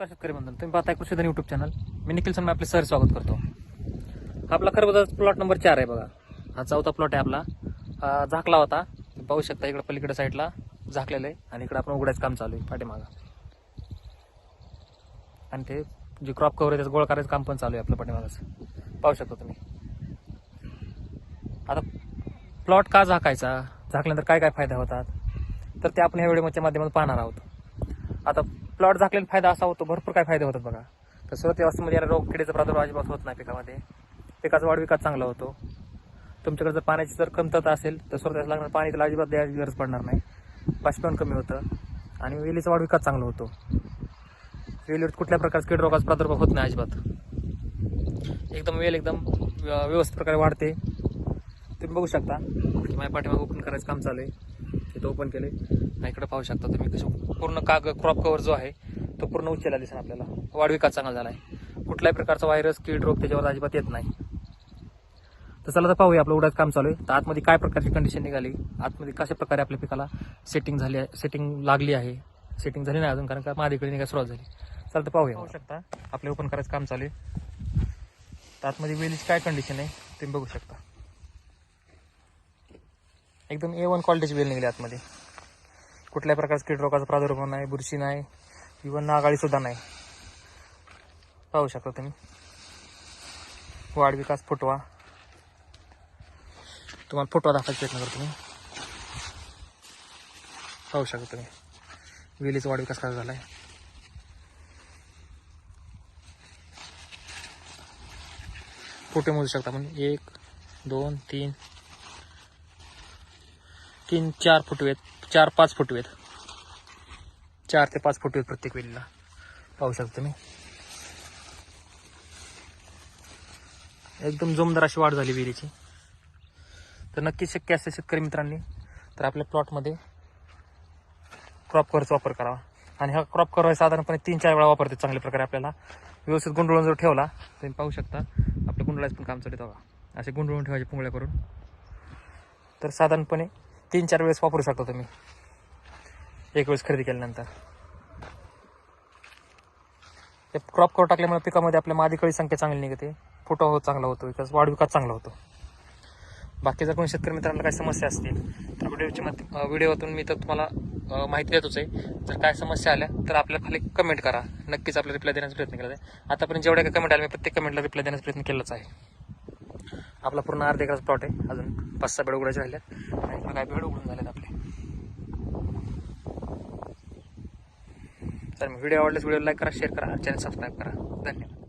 नमस्कार शेतकरी बंधू, तुम्ही पाहताय कृषीधन युट्यूब चॅनल. मी निखिल सर आपले सर स्वागत करतो. हा आपला खरबूजाचा प्लॉट नंबर 4 आहे बघा. हा चौथा प्लॉट आहे आपला. हा झाकला होता, पाहू शकता. इकडे पलीकडे साईडला झाकलेलं आहे आणि इकडे आपण उघडायचं काम चालू आहे पाठीमागं. आणि ते जे क्रॉप कव्हर आहे त्याचं गोळ करायचं काम पण चालू आहे आपल्या पाठीमागं, पाहू शकता तुम्ही. आता प्लॉट का झाकायचा, झाकल्यानंतर काय काय फायदा होतात तर ते आपण ह्या व्हिडिओच्या माध्यमातून पाहणार आहोत. आता प्लॉट झाकलेला फायदा असा होतो, भरपूर काय फायदे होतात बघा. तर सुरुवातीपासून याला रोग किडीचा प्रादुर्भाव अजिबात होत नाही पिकामध्ये. पिकाचा वाढ विकास चांगला होतो. तुमच्याकडे जर पाण्याची जर कमतरता असेल तर सुरुवातीला लागणार पाणी त्याला अजिबात द्यायची गरज पडणार नाही. बाष्पीभवन कमी होतं आणि वेलीचा वाढ विकास चांगला होतो. वेलीवर कुठल्या प्रकारचा कीड रोगाचा प्रादुर्भाव होत नाही अजिबात. एकदम वेल एकदम व्यवस्थित प्रकारे वाढते. तुम्ही बघू शकता की माझ्या पाठीमागे ओपन करायचं काम चालू आहे. तिथं ओपन केले आणि इकडे पाहू शकता तुम्ही कसं पूर्ण क्रॉप कव्हर जो आहे तो पूर्ण उचलला दिसेल आपल्याला. वाढ विकास चांगला झाला आहे. कुठल्याही प्रकारचा व्हायरस कीड रोग त्याच्यावर अजिबात येत नाही. तर चला तर पाहूया आपलं उडाच काम चालू आहे. तर आतमध्ये काय प्रकारची कंडिशन निघाली, आतमध्ये कशा प्रकारे आपल्या पिकाला सेटिंग झाली आहे, सेटिंग लागली आहे. सेटिंग झाली नाही अजून, कारण का माझ्याकडे निघायला सुरुवात झाली. चला तर पाहूया. पाहू शकता आपले ओपन करायचं काम चालू आहे. तर आतमध्ये वेलीची काय कंडिशन आहे तुम्ही बघू शकता. एकदम A1 क्वालिटीची वेल निघाली आतमध्ये. कुठल्याही प्रकारचा कीड रोगाचा प्रादुर्भाव नाही, बुरशी नाही, इव्हन नागाळी सुद्धा नाही. पाहू शकता तुम्ही. वाढ विकास फुटवा तुम्हाला फुटवा दाखवायचा प्रयत्न करतो मी. पाहू शकता तुम्ही वेलीचा वाढ विकास कसा झाला आहे. फुटे मोजू शकता आपण. 1 2 3 4 फुटवेत, 4-5 फुटवेत, 4 ते 5 फुटवेत प्रत्येक वेलीला. पाहू शकता तुम्ही. एकदम जोमदार अशी वाढ झाली वेलीची. तर नक्कीच शक्य असेल शेतकरी मित्रांनी तर आपल्या प्लॉटमध्ये क्रॉप कव्हरचा वापर करावा. आणि हा क्रॉप कव्हर साधारणपणे 3-4 वेळा वापरते चांगल्या प्रकारे. आपल्याला व्यवस्थित गुंडळून जर ठेवला तुम्ही पाहू शकता आपल्या गुंडळाचं पण काम चालू आहे बघा. असे गुंडळून ठेवायचे पुंगळ्या करून. तर साधारणपणे 3-4 वेळेस वापरू शकता तुम्ही एक वेळेस खरेदी केल्यानंतर. ते क्रॉप कव्हर टाकल्यामुळे पिकामध्ये आपल्या मादी कळी संख्या चांगली निघते, फुटवा चांगला होतो, विकास वाढ विकास चांगला होतो. बाकी जर कोणी शेतकरी मित्रांना काही समस्या असतील तर व्हिडिओतून मी तर तुम्हाला माहिती देतोच आहे. जर काय समस्या आल्या तर आपल्याला खाली कमेंट करा, नक्कीच आपल्याला रिप्लाय देण्याचा प्रयत्न केला आहे. आतापर्यंत जेवढ्या काही कमेंट आल्या मी प्रत्येक कमेंटला रिप्लाय देण्याचा प्रयत्न केलाच आहे. आपला पूर्ण अर्धा एकराचा प्लॉट आहे. अजून 5-6 बेड उघडायचे राहिल्यात आणि काय बेड उघडून झालेत आपले. तर व्हिडिओ आवडल्यास व्हिडिओ लाईक करा, शेअर करा, चॅनल सबस्क्राईब करा. धन्यवाद.